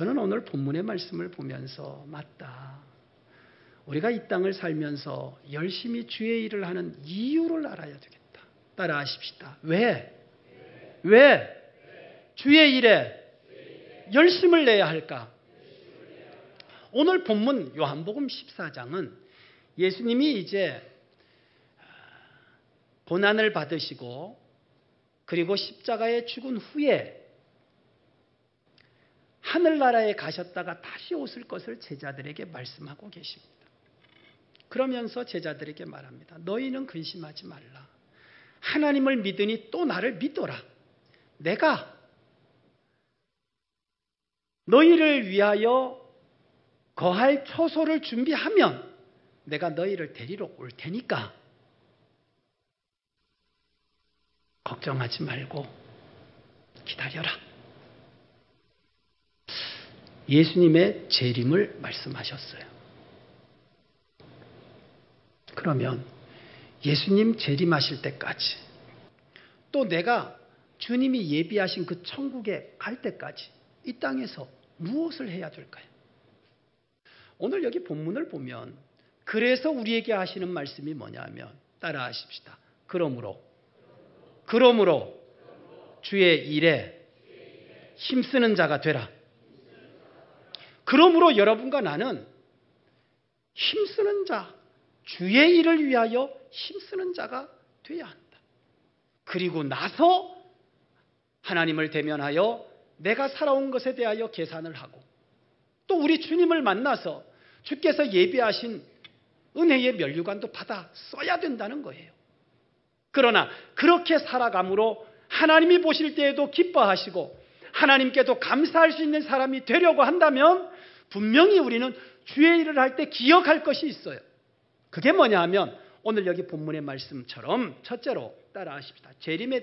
저는 오늘 본문의 말씀을 보면서 맞다. 우리가 이 땅을 살면서 열심히 주의 일을 하는 이유를 알아야 되겠다. 따라하십시다. 왜? 주의 일에 열심을 내야 할까? 오늘 본문 요한복음 14장은 예수님이 이제 고난을 받으시고 그리고 십자가에 죽은 후에 하늘나라에 가셨다가 다시 오실 것을 제자들에게 말씀하고 계십니다. 그러면서 제자들에게 말합니다. 너희는 근심하지 말라. 하나님을 믿으니 또 나를 믿어라. 내가 너희를 위하여 거할 처소를 준비하면 내가 너희를 데리러 올 테니까 걱정하지 말고 기다려라. 예수님의 재림을 말씀하셨어요. 그러면 예수님 재림하실 때까지 또 내가 주님이 예비하신 그 천국에 갈 때까지 이 땅에서 무엇을 해야 될까요? 오늘 여기 본문을 보면 그래서 우리에게 하시는 말씀이 뭐냐면 따라하십시다. 그러므로 주의 일에 힘쓰는 자가 되라. 그러므로 여러분과 나는 힘쓰는 자, 주의 일을 위하여 힘쓰는 자가 되어야 한다. 그리고 나서 하나님을 대면하여 내가 살아온 것에 대하여 계산을 하고 또 우리 주님을 만나서 주께서 예비하신 은혜의 면류관도 받아 써야 된다는 거예요. 그러나 그렇게 살아감으로 하나님이 보실 때에도 기뻐하시고 하나님께도 감사할 수 있는 사람이 되려고 한다면 분명히 우리는 주의 일을 할 때 기억할 것이 있어요. 그게 뭐냐 하면 오늘 여기 본문의 말씀처럼 첫째로 따라하십시다. 재림에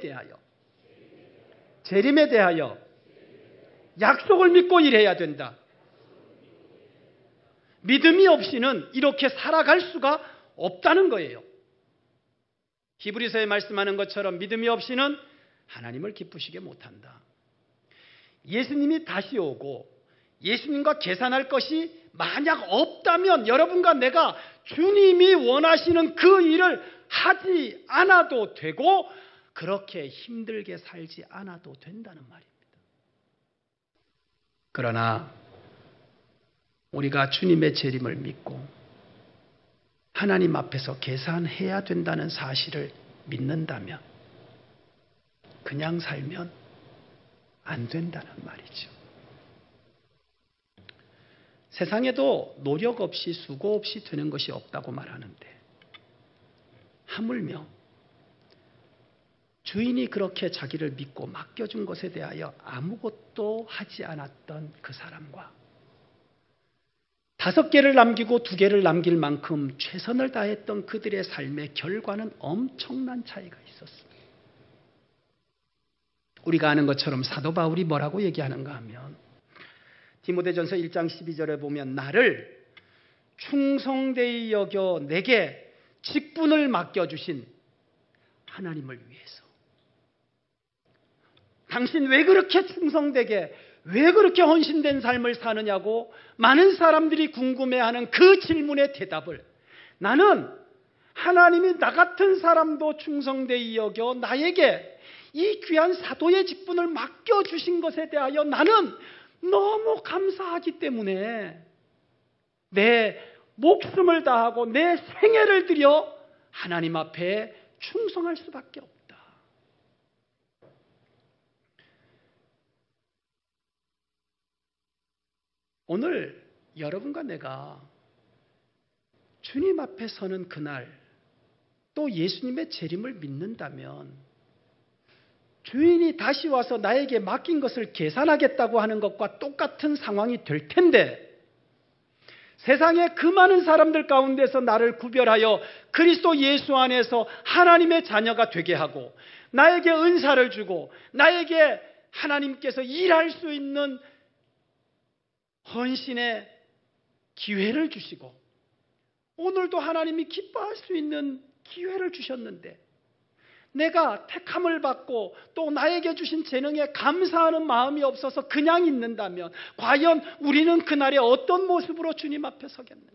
대하여 약속을 믿고 일해야 된다. 믿음이 없이는 이렇게 살아갈 수가 없다는 거예요. 히브리서에 말씀하는 것처럼 믿음이 없이는 하나님을 기쁘시게 못한다. 예수님이 다시 오고 예수님과 계산할 것이 만약 없다면 여러분과 내가 주님이 원하시는 그 일을 하지 않아도 되고 그렇게 힘들게 살지 않아도 된다는 말입니다. 그러나 우리가 주님의 재림을 믿고 하나님 앞에서 계산해야 된다는 사실을 믿는다면 그냥 살면 안 된다는 말이죠. 세상에도 노력 없이 수고 없이 되는 것이 없다고 말하는데 하물며 주인이 그렇게 자기를 믿고 맡겨준 것에 대하여 아무것도 하지 않았던 그 사람과 5개를 남기고 2개를 남길 만큼 최선을 다했던 그들의 삶의 결과는 엄청난 차이가 있었습니다. 우리가 아는 것처럼 사도 바울이 뭐라고 얘기하는가 하면 디모데전서 1장 12절에 보면 나를 충성되이 여겨 내게 직분을 맡겨주신 하나님을 위해서 당신 왜 그렇게 충성되게 왜 그렇게 헌신된 삶을 사느냐고 많은 사람들이 궁금해하는 그 질문의 대답을 나는 하나님이 나 같은 사람도 충성되이 여겨 나에게 이 귀한 사도의 직분을 맡겨주신 것에 대하여 나는 너무 감사하기 때문에 내 목숨을 다하고 내 생애를 들여 하나님 앞에 충성할 수밖에 없다. 오늘 여러분과 내가 주님 앞에 서는 그날 또 예수님의 재림을 믿는다면 주인이 다시 와서 나에게 맡긴 것을 계산하겠다고 하는 것과 똑같은 상황이 될 텐데 세상의 그 많은 사람들 가운데서 나를 구별하여 그리스도 예수 안에서 하나님의 자녀가 되게 하고 나에게 은사를 주고 나에게 하나님께서 일할 수 있는 헌신의 기회를 주시고 오늘도 하나님이 기뻐할 수 있는 기회를 주셨는데 내가 택함을 받고 또 나에게 주신 재능에 감사하는 마음이 없어서 그냥 있는다면 과연 우리는 그날에 어떤 모습으로 주님 앞에 서겠는가?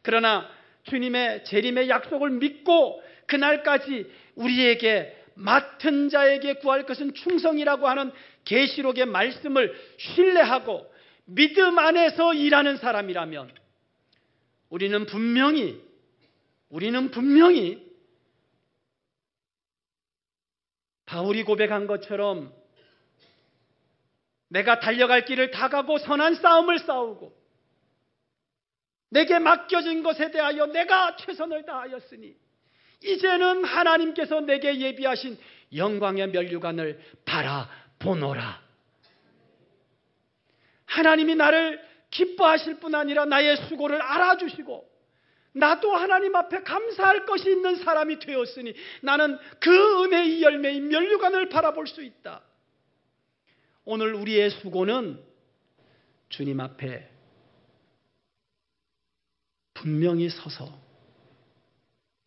그러나 주님의 재림의 약속을 믿고 그날까지 우리에게 맡은 자에게 구할 것은 충성이라고 하는 계시록의 말씀을 신뢰하고 믿음 안에서 일하는 사람이라면 우리는 분명히 바울이 고백한 것처럼 내가 달려갈 길을 다 가고 선한 싸움을 싸우고 내게 맡겨진 것에 대하여 내가 최선을 다하였으니 이제는 하나님께서 내게 예비하신 영광의 면류관을 바라보노라. 하나님이 나를 기뻐하실 뿐 아니라 나의 수고를 알아주시고 나도 하나님 앞에 감사할 것이 있는 사람이 되었으니 나는 그 은혜의 열매인 면류관을 바라볼 수 있다. 오늘 우리의 수고는 주님 앞에 분명히 서서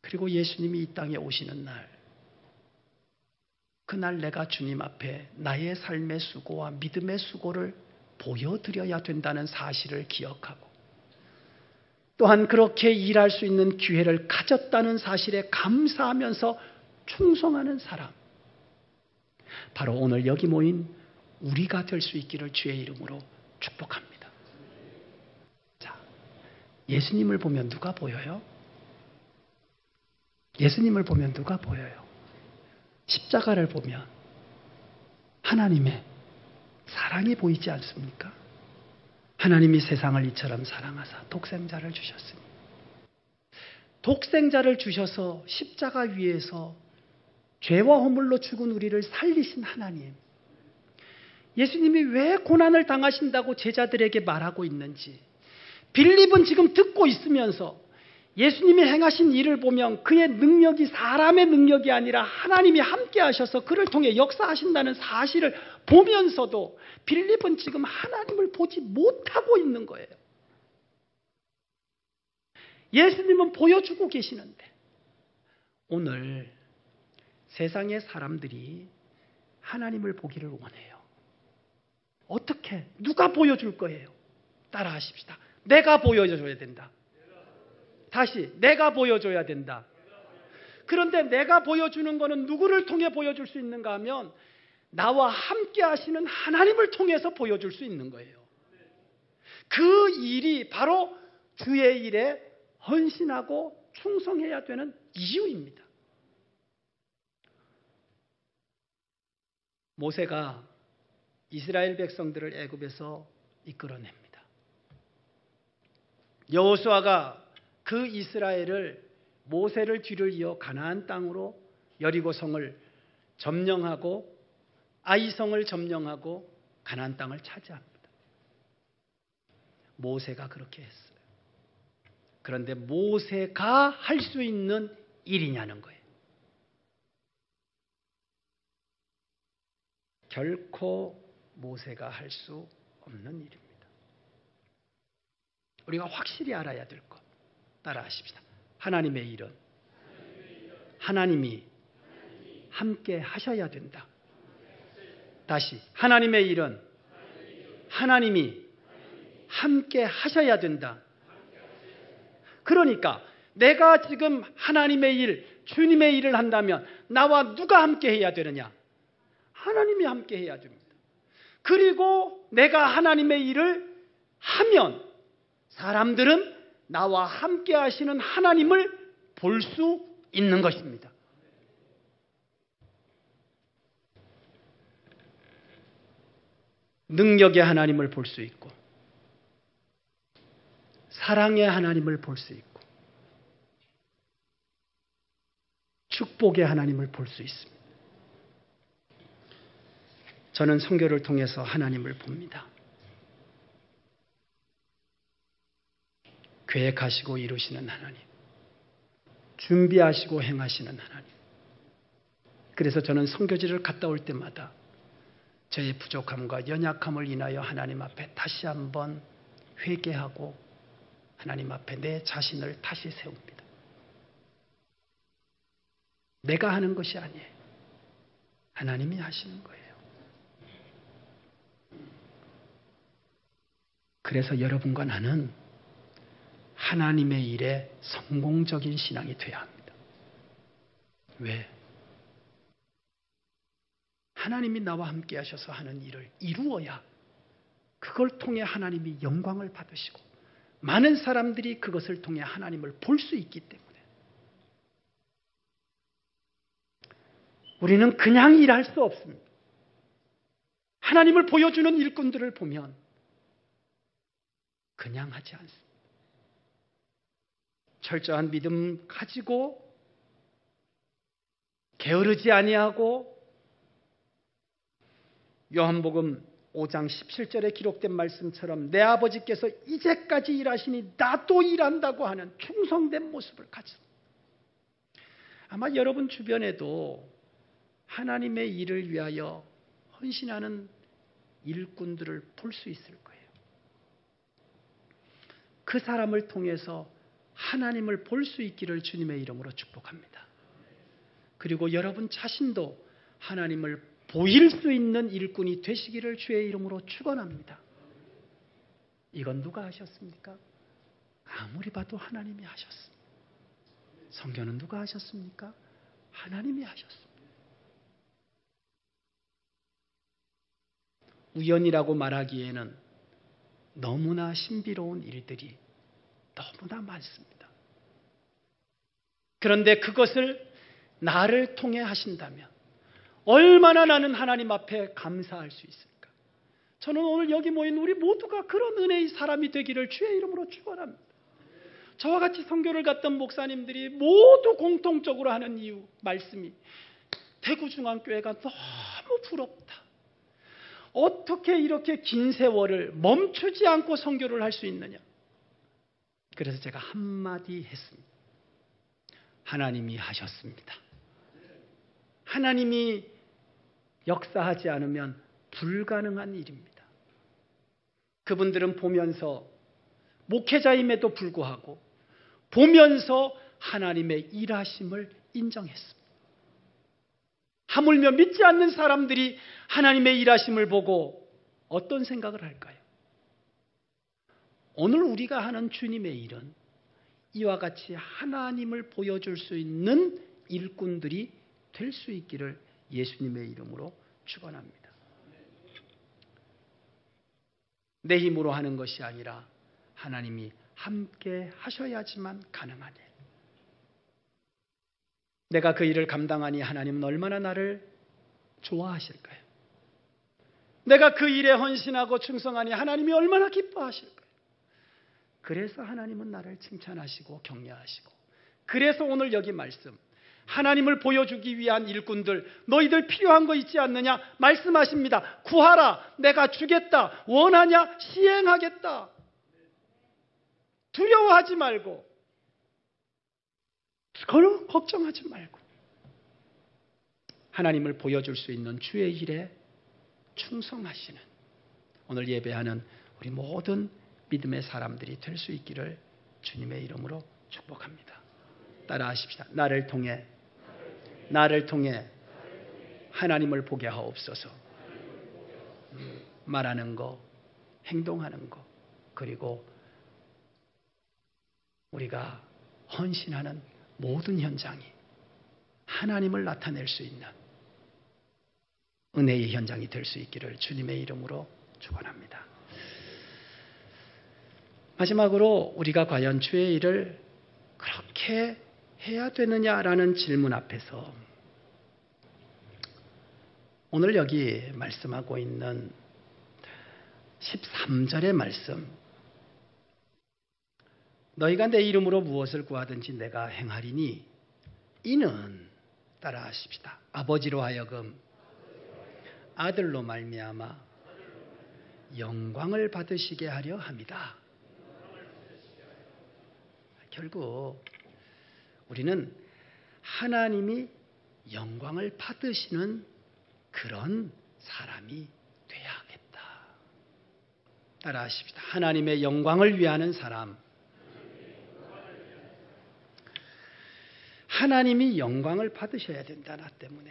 그리고 예수님이 이 땅에 오시는 날, 그날 내가 주님 앞에 나의 삶의 수고와 믿음의 수고를 보여드려야 된다는 사실을 기억하고 또한 그렇게 일할 수 있는 기회를 가졌다는 사실에 감사하면서 충성하는 사람, 바로 오늘 여기 모인 우리가 될 수 있기를 주의 이름으로 축복합니다. 자, 예수님을 보면 누가 보여요? 예수님을 보면 누가 보여요? 십자가를 보면 하나님의 사랑이 보이지 않습니까? 하나님이 세상을 이처럼 사랑하사 독생자를 주셨으니, 독생자를 주셔서 십자가 위에서 죄와 허물로 죽은 우리를 살리신 하나님, 예수님이 왜 고난을 당하신다고 제자들에게 말하고 있는지 빌립은 지금 듣고 있으면서 예수님이 행하신 일을 보면 그의 능력이 사람의 능력이 아니라 하나님이 함께 하셔서 그를 통해 역사하신다는 사실을 보면서도 빌립은 지금 하나님을 보지 못하고 있는 거예요. 예수님은 보여주고 계시는데 오늘 세상의 사람들이 하나님을 보기를 원해요. 어떻게? 누가 보여줄 거예요? 따라하십시다. 내가 보여줘야 된다. 다시 내가 보여줘야 된다. 그런데 내가 보여주는 것은 누구를 통해 보여줄 수 있는가 하면 나와 함께 하시는 하나님을 통해서 보여줄 수 있는 거예요. 그 일이 바로 주의 일에 헌신하고 충성해야 되는 이유입니다. 모세가 이스라엘 백성들을 애굽에서 이끌어냅니다. 여호수아가 그 이스라엘을 모세를 뒤를 이어 가나안 땅으로 여리고성을 점령하고 아이성을 점령하고 가나안 땅을 차지합니다. 모세가 그렇게 했어요. 그런데 모세가 할 수 있는 일이냐는 거예요. 결코 모세가 할 수 없는 일입니다. 우리가 확실히 알아야 될 것. 따라하십시다. 하나님의 일은 하나님이 함께 하셔야 된다. 다시, 하나님의 일은 하나님이 함께 하셔야 된다. 그러니까 내가 지금 하나님의 일, 주님의 일을 한다면 나와 누가 함께 해야 되느냐? 하나님이 함께 해야 됩니다. 그리고 내가 하나님의 일을 하면 사람들은 나와 함께 하시는 하나님을 볼 수 있는 것입니다. 능력의 하나님을 볼 수 있고 사랑의 하나님을 볼 수 있고 축복의 하나님을 볼 수 있습니다. 저는 선교를 통해서 하나님을 봅니다. 계획하시고 이루시는 하나님, 준비하시고 행하시는 하나님. 그래서 저는 선교지를 갔다 올 때마다 저의 부족함과 연약함을 인하여 하나님 앞에 다시 한번 회개하고 하나님 앞에 내 자신을 다시 세웁니다. 내가 하는 것이 아니에요. 하나님이 하시는 거예요. 그래서 여러분과 나는 하나님의 일에 성공적인 신앙이 되어야 합니다. 왜? 하나님이 나와 함께 하셔서 하는 일을 이루어야 그걸 통해 하나님이 영광을 받으시고 많은 사람들이 그것을 통해 하나님을 볼 수 있기 때문에 우리는 그냥 일할 수 없습니다. 하나님을 보여주는 일꾼들을 보면 그냥 하지 않습니다. 철저한 믿음 가지고 게으르지 아니하고 요한복음 5장 17절에 기록된 말씀처럼 내 아버지께서 이제까지 일하시니 나도 일한다고 하는 충성된 모습을 가지고 아마 여러분 주변에도 하나님의 일을 위하여 헌신하는 일꾼들을 볼 수 있을 거예요. 그 사람을 통해서 하나님을 볼 수 있기를 주님의 이름으로 축복합니다. 그리고 여러분 자신도 하나님을 보일 수 있는 일꾼이 되시기를 주의 이름으로 축원합니다. 이건 누가 하셨습니까? 아무리 봐도 하나님이 하셨습니다. 성경은 누가 하셨습니까? 하나님이 하셨습니다. 우연이라고 말하기에는 너무나 신비로운 일들이 너무나 많습니다. 그런데 그것을 나를 통해 하신다면 얼마나 나는 하나님 앞에 감사할 수 있을까? 저는 오늘 여기 모인 우리 모두가 그런 은혜의 사람이 되기를 주의 이름으로 축원합니다. 저와 같이 선교를 갔던 목사님들이 모두 공통적으로 하는 이유 말씀이 대구중앙교회가 너무 부럽다. 어떻게 이렇게 긴 세월을 멈추지 않고 선교를 할 수 있느냐? 그래서 제가 한마디 했습니다. 하나님이 하셨습니다. 하나님이 역사하지 않으면 불가능한 일입니다. 그분들은 보면서 목회자임에도 불구하고 보면서 하나님의 일하심을 인정했습니다. 하물며 믿지 않는 사람들이 하나님의 일하심을 보고 어떤 생각을 할까요? 오늘 우리가 하는 주님의 일은 이와 같이 하나님을 보여줄 수 있는 일꾼들이 될 수 있기를 예수님의 이름으로 축원합니다. 내 힘으로 하는 것이 아니라 하나님이 함께 하셔야지만 가능한 일. 내가 그 일을 감당하니 하나님은 얼마나 나를 좋아하실까요? 내가 그 일에 헌신하고 충성하니 하나님이 얼마나 기뻐하실까요? 그래서 하나님은 나를 칭찬하시고 격려하시고 그래서 오늘 여기 말씀 하나님을 보여주기 위한 일꾼들 너희들 필요한 거 있지 않느냐 말씀하십니다. 구하라 내가 주겠다. 원하냐 시행하겠다. 두려워하지 말고 걱정하지 말고 하나님을 보여줄 수 있는 주의 일에 충성하시는 오늘 예배하는 우리 모든 믿음의 사람들이 될 수 있기를 주님의 이름으로 축복합니다. 따라하십시다. 나를 통해 하나님을 보게 하옵소서. 말하는 거, 행동하는 거, 그리고 우리가 헌신하는 모든 현장이 하나님을 나타낼 수 있는 은혜의 현장이 될 수 있기를 주님의 이름으로 축원합니다. 마지막으로 우리가 과연 주의 일을 그렇게 해야 되느냐라는 질문 앞에서 오늘 여기 말씀하고 있는 13절의 말씀 너희가 내 이름으로 무엇을 구하든지 내가 행하리니 이는 따라하십시다. 아버지로 하여금 아들로 말미암아 영광을 받으시게 하려 함이다. 결국 우리는 하나님이 영광을 받으시는 그런 사람이 돼야 하겠다. 따라하십시다. 하나님의 영광을 위하는 사람. 하나님이 영광을 받으셔야 된다, 나 때문에.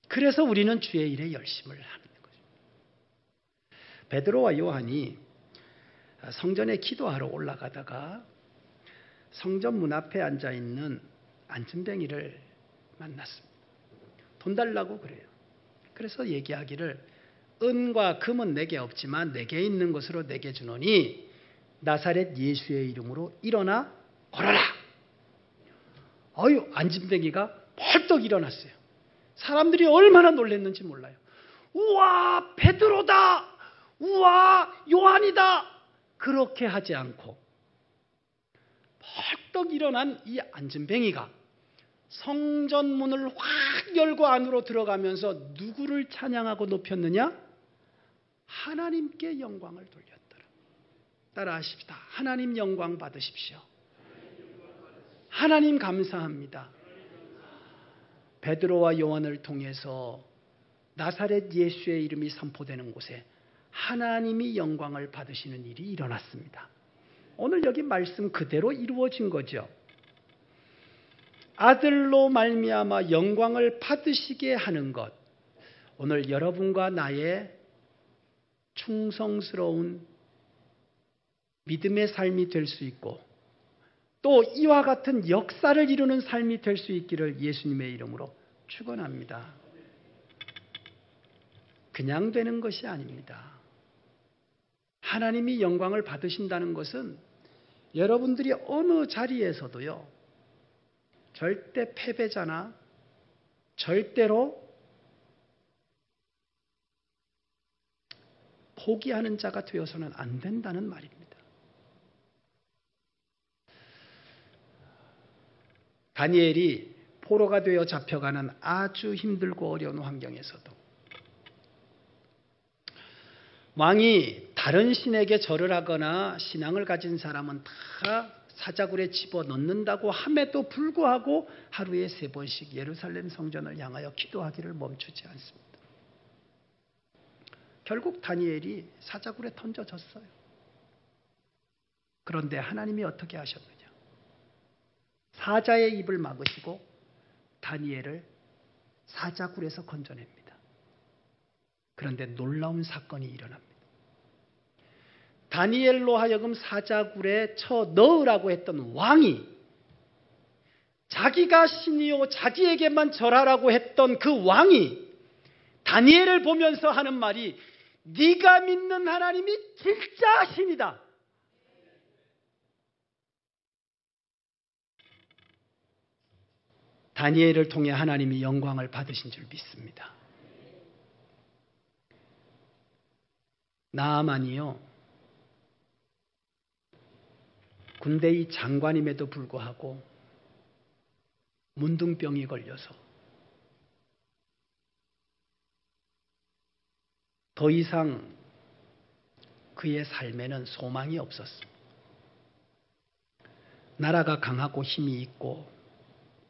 그래서 우리는 주의 일에 열심을 하는 거죠. 베드로와 요한이 성전에 기도하러 올라가다가 성전 문 앞에 앉아있는 안진뱅이를 만났습니다. 돈 달라고 그래요. 그래서 얘기하기를 은과 금은 내게 없지만 내게 있는 것으로 내게 주노니 나사렛 예수의 이름으로 일어나 걸어라. 안진뱅이가 벌떡 일어났어요. 사람들이 얼마나 놀랐는지 몰라요. 우와, 베드로다. 우와, 요한이다. 그렇게 하지 않고 벌떡 일어난 이 안진뱅이가 성전문을 확 열고 안으로 들어가면서 누구를 찬양하고 높였느냐? 하나님께 영광을 돌렸더라. 따라 하십시다. 하나님 영광 받으십시오. 하나님 감사합니다. 베드로와 요한을 통해서 나사렛 예수의 이름이 선포되는 곳에 하나님이 영광을 받으시는 일이 일어났습니다. 오늘 여기 말씀 그대로 이루어진 거죠. 아들로 말미암아 영광을 받으시게 하는 것. 오늘 여러분과 나의 충성스러운 믿음의 삶이 될 수 있고 또 이와 같은 역사를 이루는 삶이 될 수 있기를 예수님의 이름으로 축원합니다. 그냥 되는 것이 아닙니다. 하나님이 영광을 받으신다는 것은 여러분들이 어느 자리에서도요, 절대 패배자나 절대로 포기하는 자가 되어서는 안 된다는 말입니다. 다니엘이 포로가 되어 잡혀가는 아주 힘들고 어려운 환경에서도 왕이 다른 신에게 절을 하거나 신앙을 가진 사람은 다 사자굴에 집어넣는다고 함에도 불구하고 하루에 3번씩 예루살렘 성전을 향하여 기도하기를 멈추지 않습니다. 결국 다니엘이 사자굴에 던져졌어요. 그런데 하나님이 어떻게 하셨느냐? 사자의 입을 막으시고 다니엘을 사자굴에서 건져냅니다. 그런데 놀라운 사건이 일어납니다. 다니엘로 하여금 사자굴에 쳐 넣으라고 했던 왕이 자기가 신이요 자기에게만 절하라고 했던 그 왕이 다니엘을 보면서 하는 말이 네가 믿는 하나님이 진짜 신이다. 다니엘을 통해 하나님이 영광을 받으신 줄 믿습니다. 나아만이요, 군대의 장관임에도 불구하고 문둥병이 걸려서 더 이상 그의 삶에는 소망이 없었습니다. 나라가 강하고 힘이 있고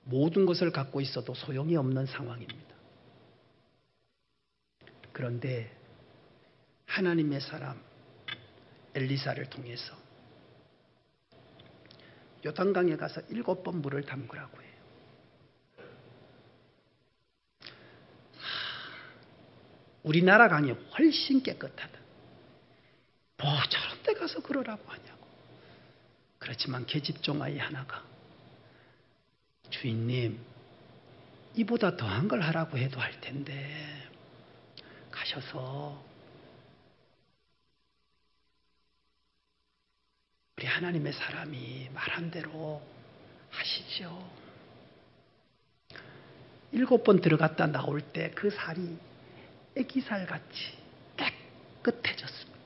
모든 것을 갖고 있어도 소용이 없는 상황입니다. 그런데 하나님의 사람 엘리사를 통해서 요단강에 가서 7번 물을 담그라고 해요. 우리나라 강이 훨씬 깨끗하다. 뭐 저런 데 가서 그러라고 하냐고. 그렇지만 계집종 아이 하나가 주인님, 이보다 더한 걸 하라고 해도 할 텐데 가셔서 우리 하나님의 사람이 말한 대로 하시죠. 7번 들어갔다 나올 때 그 살이 애기살같이 깨끗해졌습니다.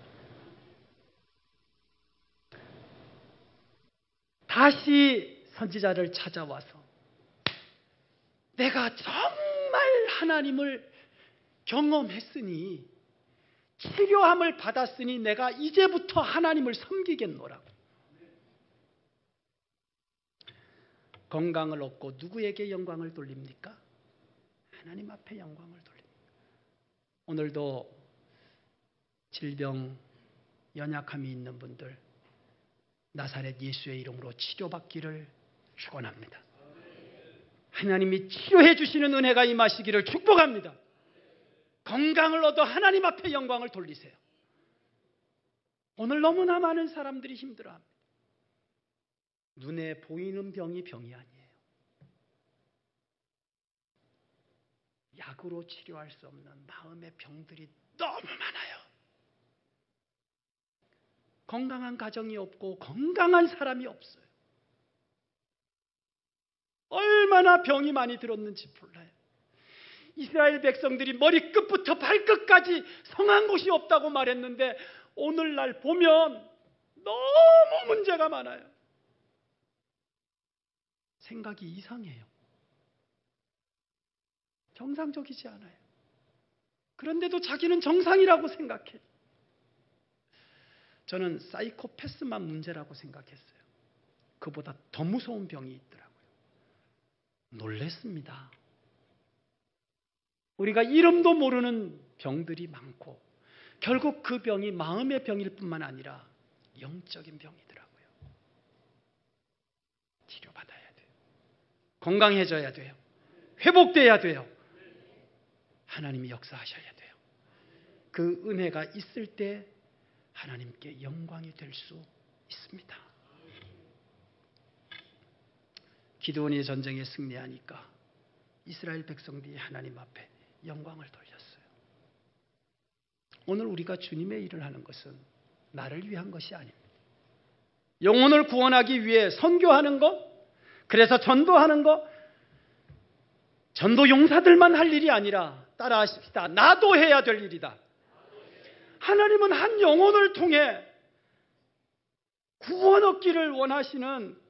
다시 선지자를 찾아와서 내가 정말 하나님을 경험했으니 치료함을 받았으니 내가 이제부터 하나님을 섬기겠노라고. 건강을 얻고 누구에게 영광을 돌립니까? 하나님 앞에 영광을 돌립니다. 오늘도 질병, 연약함이 있는 분들 나사렛 예수의 이름으로 치료받기를 축원합니다. 하나님이 치료해 주시는 은혜가 임하시기를 축복합니다. 건강을 얻어 하나님 앞에 영광을 돌리세요. 오늘 너무나 많은 사람들이 힘들어합니다. 눈에 보이는 병이 병이 아니에요. 약으로 치료할 수 없는 마음의 병들이 너무 많아요. 건강한 가정이 없고 건강한 사람이 없어요. 얼마나 병이 많이 들었는지 몰라요. 이스라엘 백성들이 머리끝부터 발끝까지 성한 곳이 없다고 말했는데 오늘날 보면 너무 문제가 많아요. 생각이 이상해요. 정상적이지 않아요. 그런데도 자기는 정상이라고 생각해요. 저는 사이코패스만 문제라고 생각했어요. 그보다 더 무서운 병이 있더라고요. 놀랬습니다. 우리가 이름도 모르는 병들이 많고 결국 그 병이 마음의 병일 뿐만 아니라 영적인 병이더라고요. 치료받아야 돼요. 건강해져야 돼요. 회복돼야 돼요. 하나님이 역사하셔야 돼요. 그 은혜가 있을 때 하나님께 영광이 될 수 있습니다. 기드온이 전쟁에 승리하니까 이스라엘 백성들이 하나님 앞에 영광을 돌렸어요. 오늘 우리가 주님의 일을 하는 것은 나를 위한 것이 아닙니다. 영혼을 구원하기 위해 선교하는 것, 그래서 전도하는 것, 전도 용사들만 할 일이 아니라 따라하십시다. 나도 해야 될 일이다. 하나님은 한 영혼을 통해 구원 얻기를 원하시는,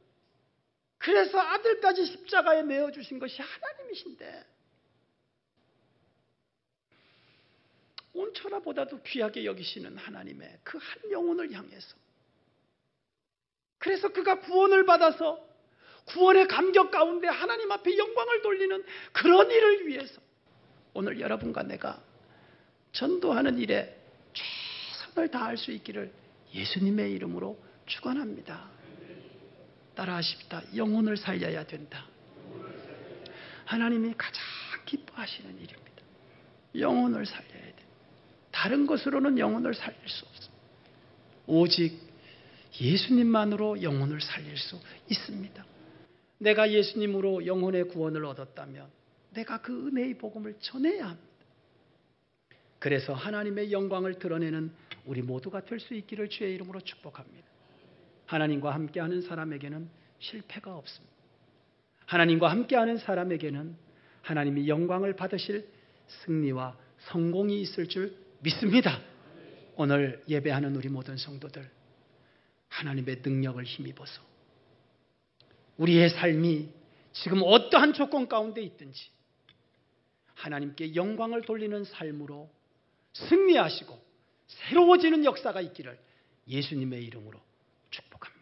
그래서 아들까지 십자가에 내어주신 것이 하나님이신데 온 천하보다도 귀하게 여기시는 하나님의 그 한 영혼을 향해서, 그래서 그가 구원을 받아서 구원의 감격 가운데 하나님 앞에 영광을 돌리는 그런 일을 위해서 오늘 여러분과 내가 전도하는 일에 최선을 다할 수 있기를 예수님의 이름으로 축원합니다. 따라하십시다. 영혼을 살려야 된다. 하나님이 가장 기뻐하시는 일입니다. 영혼을 살려야 돼. 다른 것으로는 영혼을 살릴 수 없습니다. 오직 예수님만으로 영혼을 살릴 수 있습니다. 내가 예수님으로 영혼의 구원을 얻었다면 내가 그 은혜의 복음을 전해야 합니다. 그래서 하나님의 영광을 드러내는 우리 모두가 될 수 있기를 주의 이름으로 축복합니다. 하나님과 함께하는 사람에게는 실패가 없습니다. 하나님과 함께하는 사람에게는 하나님이 영광을 받으실 승리와 성공이 있을 줄 믿습니다. 오늘 예배하는 우리 모든 성도들, 하나님의 능력을 힘입어서 우리의 삶이 지금 어떠한 조건 가운데 있든지 하나님께 영광을 돌리는 삶으로 승리하시고 새로워지는 역사가 있기를 예수님의 이름으로 축복합니다.